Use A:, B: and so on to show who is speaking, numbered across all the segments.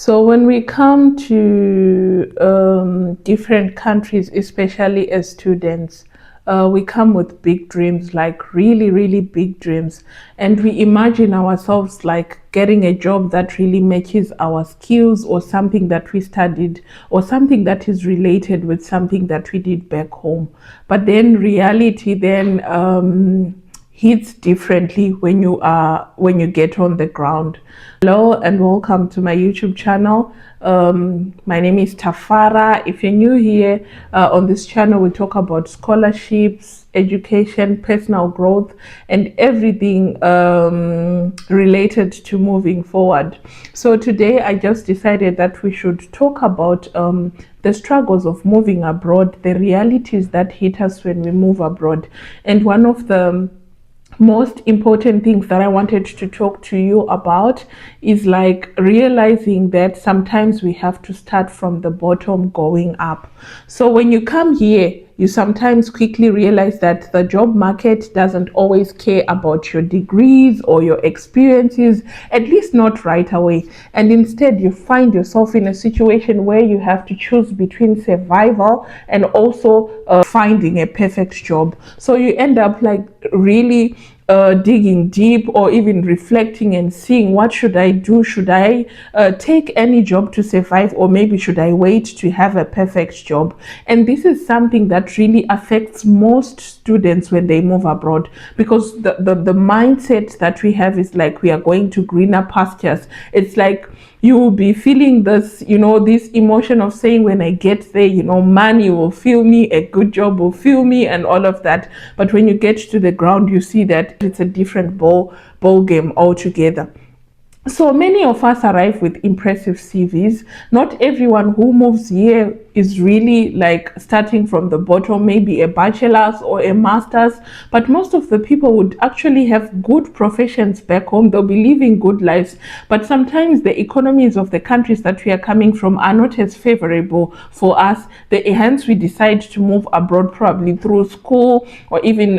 A: So when we come to different countries, especially as students, we come with big dreams, like really, really big dreams. And we imagine ourselves like getting a job that really matches our skills or something that we studied or something that is related with something that we did back home. But then reality then hits differently when you get on the ground. Hello and welcome to my YouTube channel. My name is Tafara. If you're new here, on this channel we talk about scholarships, education, personal growth, and everything related to moving forward. So today I just decided that we should talk about the struggles of moving abroad, the realities that hit us when we move abroad. And one of the most important things that I wanted to talk to you about is like realizing that sometimes we have to start from the bottom going up. So when you come here, you sometimes quickly realize that the job market doesn't always care about your degrees or your experiences, at least not right away. And instead, you find yourself in a situation where you have to choose between survival and also finding a perfect job. So you end up like really digging deep or even reflecting and seeing, what should I do? Should I take any job to survive, or maybe should I wait to have a perfect job? And this is something that really affects most students when they move abroad, because the mindset that we have is like we are going to greener pastures. It's like you will be feeling this, this emotion of saying, when I get there, money will fill me, a good job will fill me, and all of that. But when you get to the ground, you see that it's a different ball game altogether. So many of us arrive with impressive CVs. Not everyone who moves here is really like starting from the bottom, maybe a bachelor's or a master's, but most of the people would actually have good professions back home. They'll be living good lives, but sometimes the economies of the countries that we are coming from are not as favorable for us. Hence we decide to move abroad, probably through school or even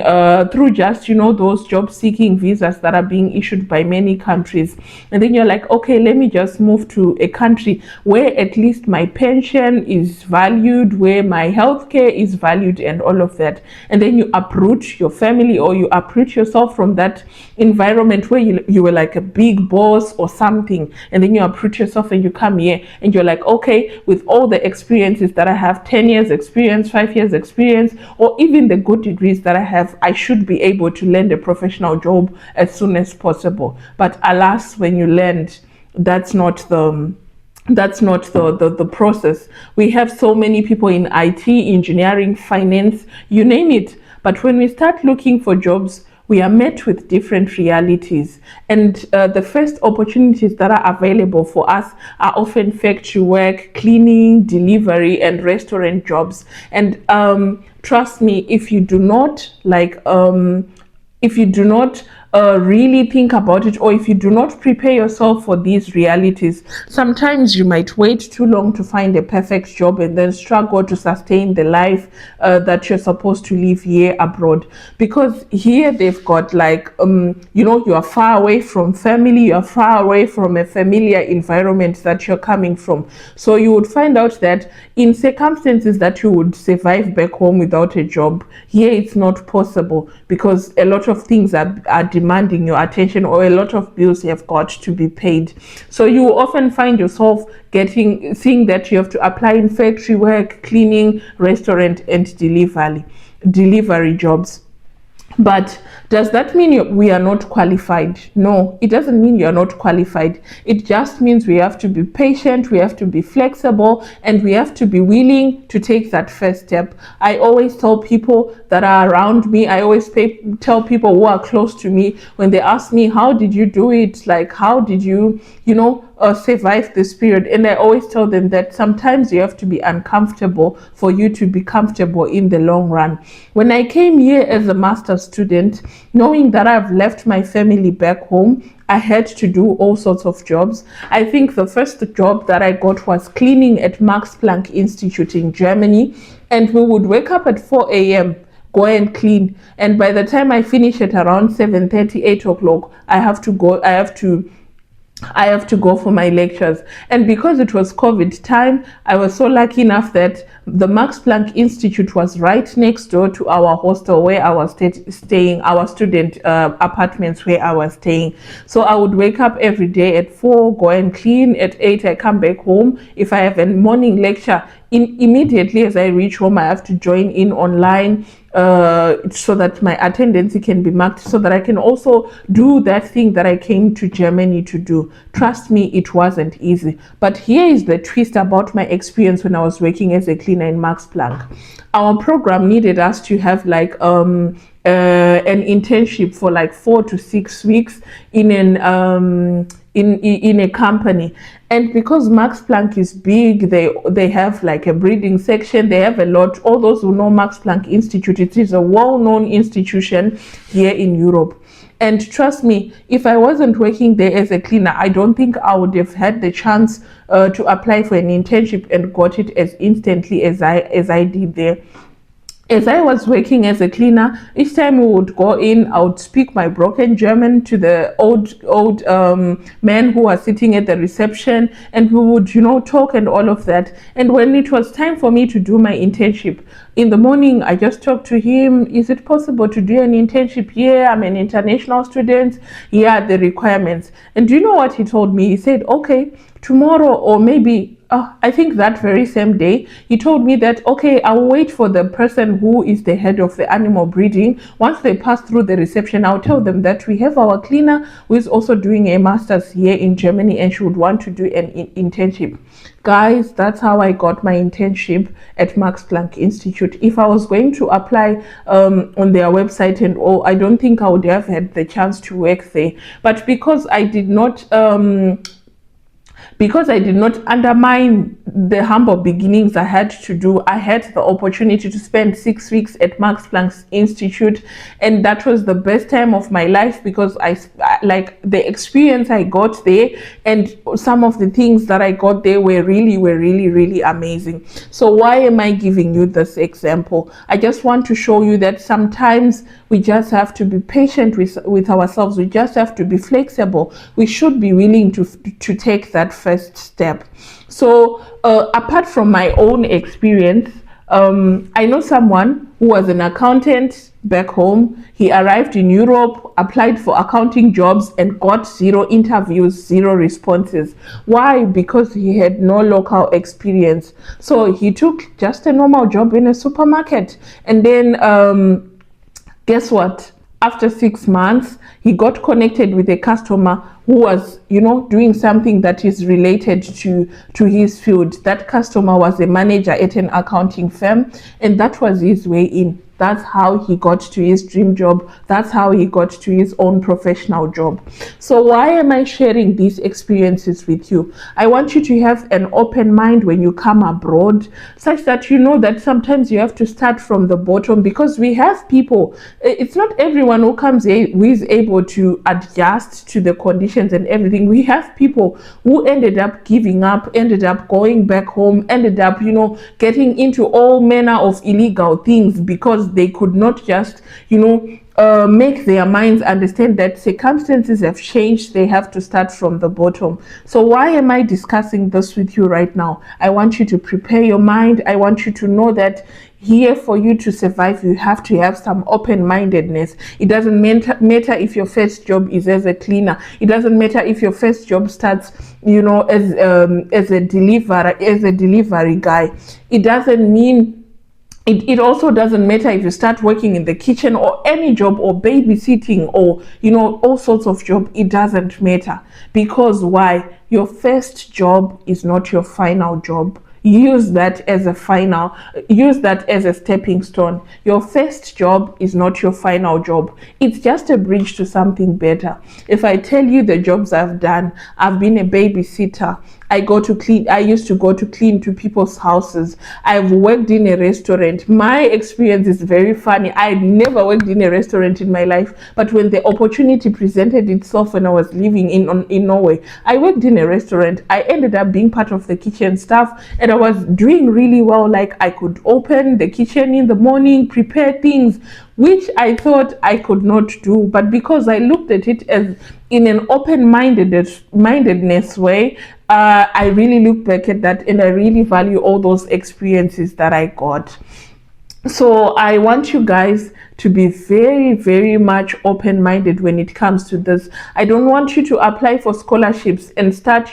A: through just those job seeking visas that are being issued by many countries. And then you're like, okay, let me just move to a country where at least my pension is valued, where my healthcare is valued, and all of that. And then you uproot your family, or you uproot yourself from that environment where you were like a big boss or something. And then you uproot yourself and you come here and you're like, okay, with all the experiences that I have, 10 years experience, 5 years experience, or even the good degrees that I have, I should be able to land a professional job as soon as possible. But alas, when you land, that's not the process. We have so many people in IT, engineering, finance, you name it. But when we start looking for jobs, we are met with different realities. And the first opportunities that are available for us are often factory work, cleaning, delivery, and restaurant jobs. And trust me, if you do not really think about it, or if you do not prepare yourself for these realities, sometimes you might wait too long to find a perfect job and then struggle to sustain the life that you're supposed to live here abroad. Because here they've got like you are far away from family, you are far away from a familiar environment that you're coming from. So you would find out that in circumstances that you would survive back home without a job, here it's not possible, because a lot of things are demanding your attention, or a lot of bills have got to be paid. So you often find yourself seeing that you have to apply in factory work, cleaning, restaurant, and delivery jobs. But does that mean we are not qualified? No, it doesn't mean you are not qualified. It just means we have to be patient, we have to be flexible, and we have to be willing to take that first step. I always tell people that are around me, I always tell people who are close to me, when they ask me, how did you do it? Like, how did you, survive this period? And I always tell them that sometimes you have to be uncomfortable for you to be comfortable in the long run. When I came here as a master's student, knowing that I've left my family back home, I had to do all sorts of jobs. I think the first job that I got was cleaning at Max Planck Institute in Germany. And we would wake up at 4 a.m., go and clean. And by the time I finish at around 7:30, 8 o'clock, I have to I have to go for my lectures. And because it was COVID time, I was so lucky enough that the Max Planck Institute was right next door to our hostel where I was staying, our student apartments where I was staying. So I would wake up every day at 4, go and clean. At 8, I come back home. If I have a morning lecture, immediately as I reach home, I have to join in online so that my attendance can be marked, so that I can also do that thing that I came to Germany to do. Trust me, it wasn't easy. But here is the twist about my experience when I was working as a cleaner in Max Planck. Our program needed us to have like an internship for like 4 to 6 weeks in an in a company. And because Max Planck is big, they have like a breeding section, they have a lot. All those who know Max Planck Institute, it is a well-known institution here in Europe. And trust me, if I wasn't working there as a cleaner, I don't think I would have had the chance to apply for an internship and got it as instantly as I did there. As I was working as a cleaner, each time we would go in, I would speak my broken German to the old men who are sitting at the reception, and we would, talk and all of that. And when it was time for me to do my internship, in the morning, I just talked to him. Is it possible to do an internship? Yeah, I'm an international student. Yeah, the requirements. And do you know what he told me? He said, okay, tomorrow or maybe I think that very same day, he told me that, okay, I'll wait for the person who is the head of the animal breeding. Once they pass through the reception, I'll tell them that we have our cleaner who is also doing a master's here in Germany and she would want to do an internship. Guys, that's how I got my internship at Max Planck Institute. If I was going to apply on their website and all, I don't think I would have had the chance to work there. But because I did not undermine the humble beginnings I had to do, I had the opportunity to spend 6 weeks at Max Planck Institute, and that was the best time of my life because I like the experience I got there, and some of the things that I got there were really amazing. So why am I giving you this example? I just want to show you that sometimes we just have to be patient with ourselves. We just have to be flexible. We should be willing to take that first step. So apart from my own experience, I know someone who was an accountant back home. He arrived in Europe, applied for accounting jobs and got 0 interviews, 0 responses. Why? Because he had no local experience. So he took just a normal job in a supermarket, and then guess what? After 6 months, he got connected with a customer who was, doing something that is related to his field. That customer was a manager at an accounting firm, and that was his way in. That's how he got to his dream job. That's how he got to his own professional job. So why am I sharing these experiences with you? I want you to have an open mind when you come abroad, such that you know that sometimes you have to start from the bottom, because we have people, it's not everyone who comes here who is able to adjust to the conditions and everything. We have people who ended up giving up, ended up going back home, ended up, getting into all manner of illegal things because they could not just, make their minds understand that circumstances have changed. They have to start from the bottom. So why am I discussing this with you right now? I want you to prepare your mind. I want you to know that here, for you to survive, you have to have some open-mindedness. It doesn't matter if your first job is as a cleaner. It doesn't matter if your first job starts, as a delivery guy. It doesn't mean. It also doesn't matter if you start working in the kitchen or any job or babysitting or, all sorts of job. It doesn't matter. Because why? Your first job is not your final job. Use that as a stepping stone. Your first job is not your final job. It's just a bridge to something better. If I tell you the jobs I've done, I've been a babysitter. I used to go to clean to people's houses. I've worked in a restaurant. My experience is very funny. I never worked in a restaurant in my life, but when the opportunity presented itself when I was living in Norway, I worked in a restaurant. I ended up being part of the kitchen staff, and I was doing really well. Like, I could open the kitchen in the morning, prepare things, which I thought I could not do. But because I looked at it as in an open-mindedness way, I really look back at that and I really value all those experiences that I got. So I want you guys to be very, very much open-minded when it comes to this. I don't want you to apply for scholarships and start,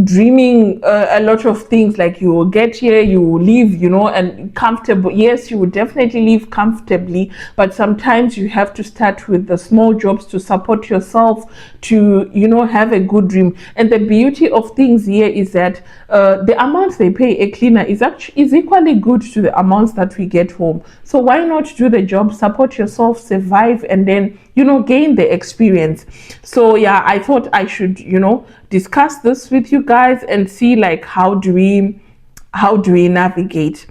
A: dreaming a lot of things, like you will get here, you will live, and comfortable. Yes, you will definitely live comfortably, but sometimes you have to start with the small jobs to support yourself, to, have a good dream. And the beauty of things here is that the amounts they pay a cleaner is equally good to the amounts that we get home. So why not do the job, support yourself, survive, and then gain the experience. So yeah, I thought I should discuss this with you guys and see, like, how do we navigate.